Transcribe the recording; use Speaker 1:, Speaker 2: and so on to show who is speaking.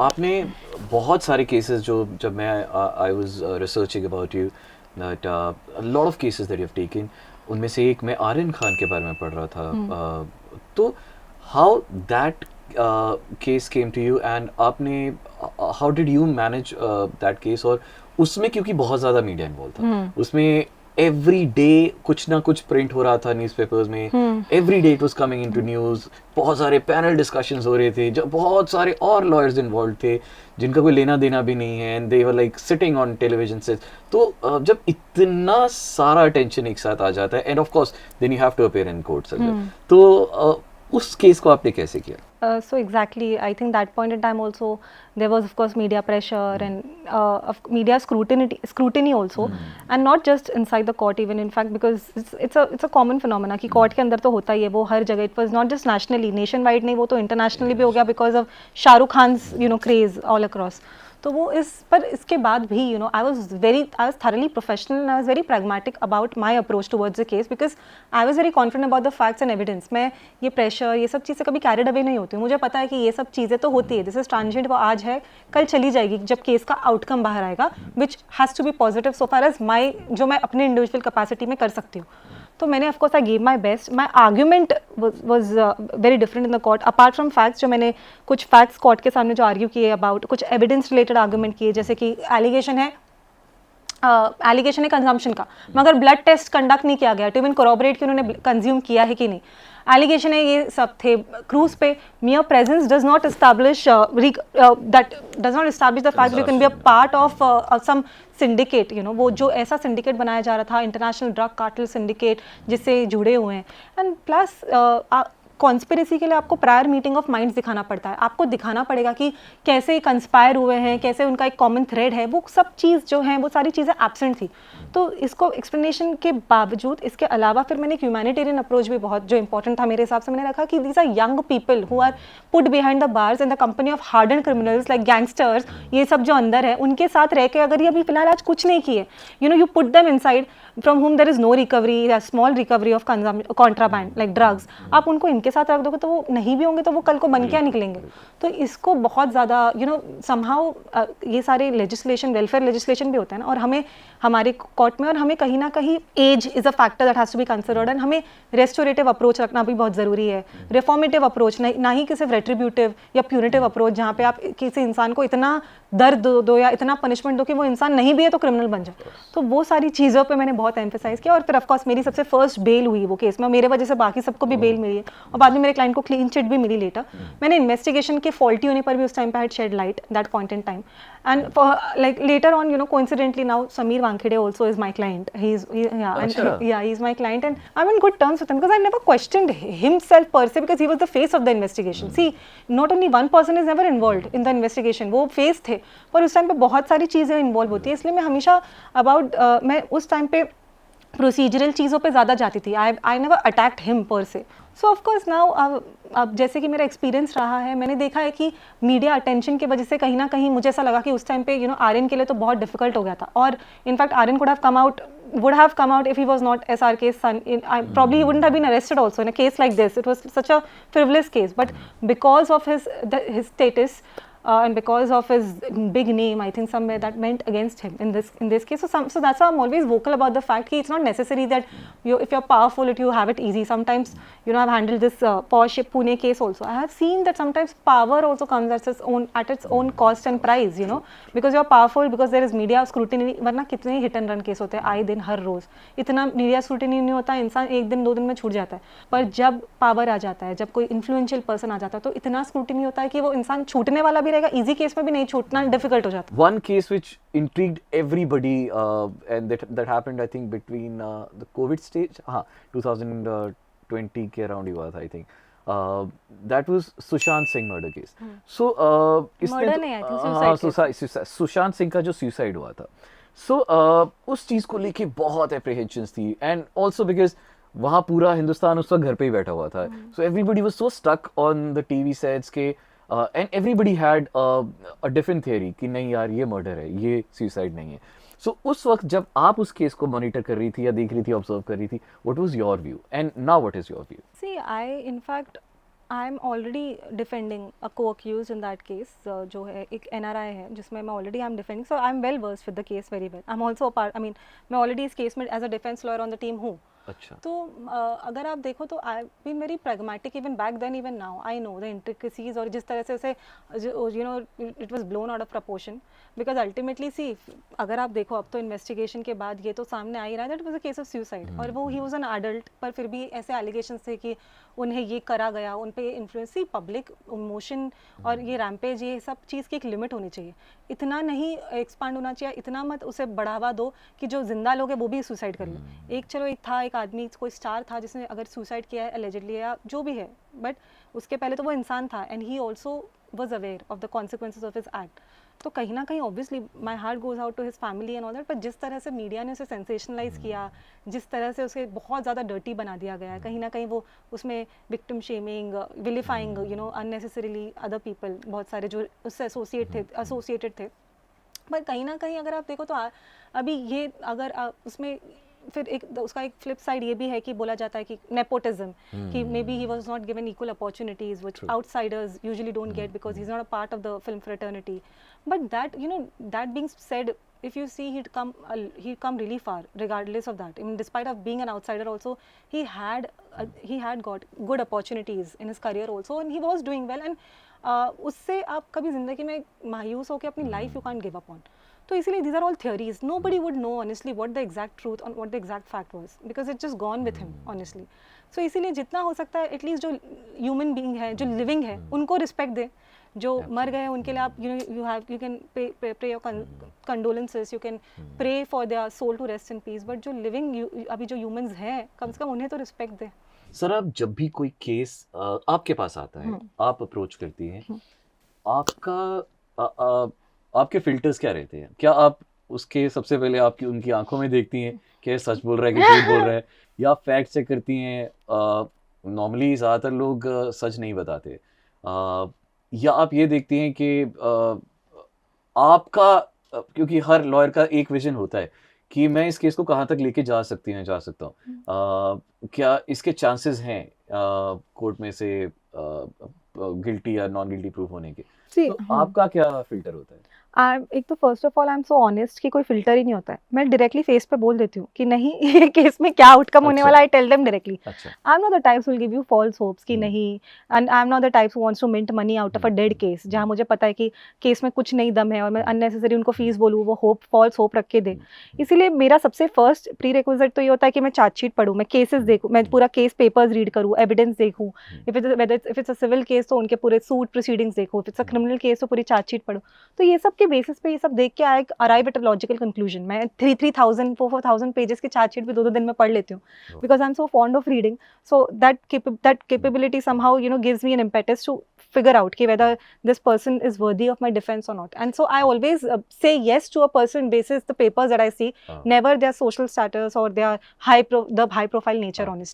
Speaker 1: आपने बहुत सारे केसेस जो जब मैं I was researching about you that lot of cases that you have taken, उनमें से एक मैं आर्यन खान के बारे में पढ़ रहा था। तो how that case came to you and आपने how did you manage that case? और उसमें क्योंकि बहुत ज़्यादा मीडिया इन्वॉल्व था, उसमें एवरी डे कुछ ना कुछ प्रिंट हो रहा था न्यूज़पेपर्स में, every day it was coming into news, बहुत सारे पैनल डिस्कशंस हो रहे थे, जब बहुत सारे और लॉयर्स इन्वॉल्व थे जिनका कोई लेना देना भी नहीं है, and they were like sitting on television से। तो जब इतना सारा अटेंशन एक साथ आ जाता है and of course then you have to appear in courts, तो उस केस को आपने कैसे किया?
Speaker 2: So exactly, I think that point in time also there was of course media pressure and of media scrutiny also, and not just inside the court even, in fact, because it's a common phenomena कि court के अंदर तो होता ही है वो हर जगह. It was not just nationally, nationwide नहीं, वो तो internationally भी हो गया because of Shahrukh Khans craze all across. तो वो पर इसके बाद भी I was thoroughly professional and I was very pragmatic about my approach towards the case because I was very confident about the facts and evidence. मैं ये प्रेशर ये सब चीज़ें कभी कैरिड अवे नहीं होती. मुझे पता है कि ये सब चीज़ें तो होती है, दिस इज ट्रांजिएंट, वो आज है कल चली जाएगी जब केस का आउटकम बाहर आएगा, which has to be positive so far as my जो मैं अपने इंडिविजुअल कैपेसिटी में कर सकती हूँ. तो मैंने of course I give my best. My argument was very different in the court apart from facts. जो मैंने कुछ फैक्ट्स कोर्ट के सामने जो आर्ग्यू किए अबाउट कुछ एविडेंस रिलेटेड आर्ग्यूमेंट किए, जैसे कि एलिगेशन है कंजम्पशन का, मगर ब्लड टेस्ट कंडक्ट नहीं किया गया टू इवन कोरोबरेट कि उन्होंने कंज्यूम किया है कि नहीं. एलिगेशन है ये सब थे. क्रूज पे mere presence does not establish the fact that you can be a part of some syndicate, वो जो ऐसा syndicate बनाया जा रहा था, इंटरनेशनल ड्रग कार्टेल syndicate जिससे जुड़े हुए हैं. एंड प्लस कॉन्स्पिरेसी के लिए आपको प्रायर मीटिंग ऑफ माइंड्स दिखाना पड़ता है. आपको दिखाना पड़ेगा कि कैसे कंस्पायर हुए हैं, कैसे उनका एक कॉमन थ्रेड है. वो सब चीज़ जो है वो सारी चीज़ें एब्सेंट थी. तो इसको एक्सप्लेनेशन के बावजूद इसके अलावा फिर मैंने एक ह्यूमैनिटेरियन अप्रोच भी बहुत जो इंपॉर्टेंट था मेरे हिसाब से, मैंने रखा कि these are young people who are put behind the bars in the company of harden criminals like gangsters. ये सब जो अंदर है उनके साथ रह के अगर ये अभी फिलहाल आज कुछ नहीं किए, you put them inside from हुम देयर इज नो रिकवरी या small recovery of contraband like drugs. आप उनको इनके साथ रख दोगे तो वो नहीं भी होंगे तो वो कल को बन क्या निकलेंगे. तो इसको बहुत ज़्यादा समहाउ ये सारे लेजिस्लेशन वेलफेयर लेजिस्लेशन भी होता है ना, और हमें हमारे कोर्ट में और हमें कहीं ना कहीं age is a factor that has to be considered. And हमें रेस्टोरेटिव अप्रोच रखना भी बहुत ज़रूरी है, रिफॉर्मेटिव अप्रोच, ना ही कि सिर्फ रेट्रीब्यूटिव या प्यूनिटिव अप्रोच जहाँ पे आप किसी इंसान को इतना दर्द दो या इतना पनिशमेंट दो कि वो इंसान नहीं भी है तो क्रिमिनल बन जाए. तो वो सारी चीज़ों पे मैंने बहुत एम्फेसाइज किया. और फिर ऑफकोर्स मेरी सबसे फर्स्ट बेल हुई वो केस में, मेरे वजह से बाकी सबको भी बेल मिली है और बाद में मेरे क्लाइंट को क्लीन चिट भी मिली लेटर. मैंने इन्वेस्टिगेशन के फॉल्टी होने पर भी उस टाइम पे had shed light that point in time. And for like later on, coincidentally now Sameer Wankhede also is my client. He's my client, and I'm in good terms with him because I never questioned himself per se because he was the face of the investigation. See, not only one person is never involved in the investigation. वो face थे, पर उस time पे बहुत सारी चीज़ें involve होती है, इसलिए मैं हमेशा मैं उस टाइम पे प्रोसीजरल चीज़ों पे ज़्यादा जाती थी. आई नेवर अटैक्ड हिम पर से. सो ऑफकोर्स नाउ अब जैसे कि मेरा एक्सपीरियंस रहा है, मैंने देखा है कि मीडिया अटेंशन की वजह से कहीं ना कहीं मुझे ऐसा लगा कि उस टाइम पे आर्यन के लिए तो बहुत डिफिकल्ट हो गया था. और in fact Aryan would have come out if he was not SRK's son. Probably he wouldn't have been arrested also in a case like this. It was such a frivolous case, but because of his status and because of his big name, I think somewhere that meant against him in this case. So that's why I'm always vocal about the fact that it's not necessary that if you're powerful, you have it easy. Sometimes I've handled this posh Pune case also. I have seen that sometimes power also comes at its own cost and price. Because you're powerful, because there is media scrutiny. वरना कितने hit and run case होते हैं आए दिन हर रोज. इतना media scrutiny नहीं होता, इंसान एक दिन दो दिन में छूट जाता है. पर जब power आ जाता है, जब कोई influential person आ जाता है, तो इतना scrutiny होता है कि वो इंसान छूटने वाला भी रहेगा, easy case में भी नहीं छूटना difficult हो जाता है.
Speaker 1: One case which intrigued everybody and that happened I think between the COVID stage, 2020 के around ही हुआ था I think. That was Sushant Singh murder case. So
Speaker 2: murder नहीं, I think suicide.
Speaker 1: Sushant Singh का जो suicide हुआ था. So उस चीज़ को लेके बहुत apprehensions थी, and also because वहाँ पूरा हिंदुस्तान उस वक्त घर पे ही बैठा हुआ था. So everybody was so stuck on the TV sets के and everybody had a different theory कि नहीं यार ये murder है, ये suicide नहीं है. So उस वक्त जब आप उस केस को मॉनिटर कर रही थी या देख रही थी, ऑब्जर्व कर रही थी, what was your view and now what is your view?
Speaker 2: See, I in fact I am already defending a co-accused in that case, जो है एक NRI है जिसमें मैं already I am defending, so I am well versed with the case very well. I am also part, I mean मैं already इस case में as a defence lawyer on the team हूँ।
Speaker 1: अच्छा।
Speaker 2: तो अगर आप देखो तो I been very pragmatic even back then, even now I know the intricacies, और जिस तरह से उसे you know it was blown out of proportion, because ultimately see अगर आप देखो अब तो इन्वेस्टिगेशन के बाद ये तो सामने आ ही रहा है that was a case of suicide, और वो ही वाज एन एडल्ट, पर फिर भी ऐसे एलिगेशंस थे कि उन्हें ये करा गया, उन पे इन्फ्लुएंस, पब्लिक इमोशन और ये रैम्पेज, ये सब चीज़ की एक लिमिट होनी चाहिए। इतना नहीं एक्सपांड होना चाहिए, इतना मत उसे बढ़ावा दो कि जो जिंदा लोग हैं वो भी सुसाइड कर ले। एक चलो एक था, एक आदमी, कोई स्टार था जिसने अगर सुसाइड किया है एलिजिडली या जो भी है, बट उसके पहले तो वो इंसान था and he also was aware of the consequences of his act. तो कहीं ना कहीं obviously my heart goes out to his family and all that, पर जिस तरह से मीडिया ने उसे सेंसेशनलाइज किया, जिस तरह से उसे बहुत ज़्यादा डर्टी बना दिया गया है, कहीं ना कहीं वो उसमें victim shaming, vilifying you know unnecessarily other people, बहुत सारे जो उससे एसोसिएटेड थे। पर कहीं ना कहीं अगर आप देखो तो अभी ये अगर उसमें फिर एक उसका एक फ्लिप साइड ये भी है कि बोला जाता है कि नेपोटिज्म, कि may be he was not given equal opportunities which outsiders usually don't get because he is not a part of the film fraternity. But that you know that being said, if you see he'd come really far regardless of that. I mean, despite of being an outsider also, he had got good opportunities in his career also and he was doing well, and उससे आप कभी ज़िंदगी में मायूस होकर अपनी life you can't give up on. तो इसीलिए these are all theories, nobody would know honestly what the exact truth and what the exact fact was because it's just gone with him honestly. So इसीलिए जितना हो सकता है at least जो human being है, जो लिविंग है, उनको रिस्पेक्ट दे। जो मर गए उनके लिए आप you can pray your condolences, you can pray for their soul to rest in peace, but जो लिविंग अभी जो ह्यूमंस हैं कम से कम उन्हें तो रिस्पेक्ट दे।
Speaker 1: सर, आप जब भी कोई केस आपके पास आता है, आप अप्रोच करती हैं, आपका आपके फिल्टर्स क्या रहते हैं? क्या आप उसके सबसे पहले आपकी उनकी आंखों में देखती हैं कि सच बोल रहा है कि झूठ बोल रहा है, या फैक्ट चेक करती हैं? नॉर्मली ज़्यादातर लोग सच नहीं बताते, या आप ये देखती हैं कि आपका क्योंकि हर लॉयर का एक विजन होता है कि मैं इस केस को कहाँ तक लेके जा सकता हूँ, क्या इसके चांसेस हैं कोर्ट में से गिल्टी या नॉन गिल्टी प्रूफ होने के? तो आपका क्या फिल्टर होता है?
Speaker 2: एक तो first of all I am so honest कि कोई फिल्टर ही नहीं होता है, मैं डायरेक्टली फेस पे बोल देती हूँ कि नहीं ये केस में क्या आउटकम होने वाला है, I tell them directly. I am not the types who will give you false hopes कि नहीं, and I am not the types who wants to mint money out of a dead case, जहाँ मुझे पता है कि case में कुछ नहीं दम है और मैं अननेसेसरी उनको फीस बोलूँ, वो होप फॉल्स होप रख के दे। इसीलिए मेरा सबसे फर्स्ट प्री रिक्विजिट तो ये होता है कि मैं चार्जशीट पढ़ूँ, मैं केसेस देखूँ, मैं पूरा केस पेपर्स रीड करूँ, एविडेंस देखूँ, if it's a civil case तो उनके पूरे सूट प्रोसीडिंग्स देखूँ, if it's a criminal case तो पूरी चार्जशीट पढ़ूँ। तो ये सब के बेसिस पे ये सब देख के आई arrive at a logical conclusion. मैं 3,000 4,000 पेजेस की चार्जशीट भी 2 दिन में पढ़ लेती हूँ because I am so fond of reading. So that capability somehow gives me an impetus to figure out कि whether this person is worthy of my defense or not. And so I always say yes to a person basis the papers that I see, never their social status or their high profile nature honestly.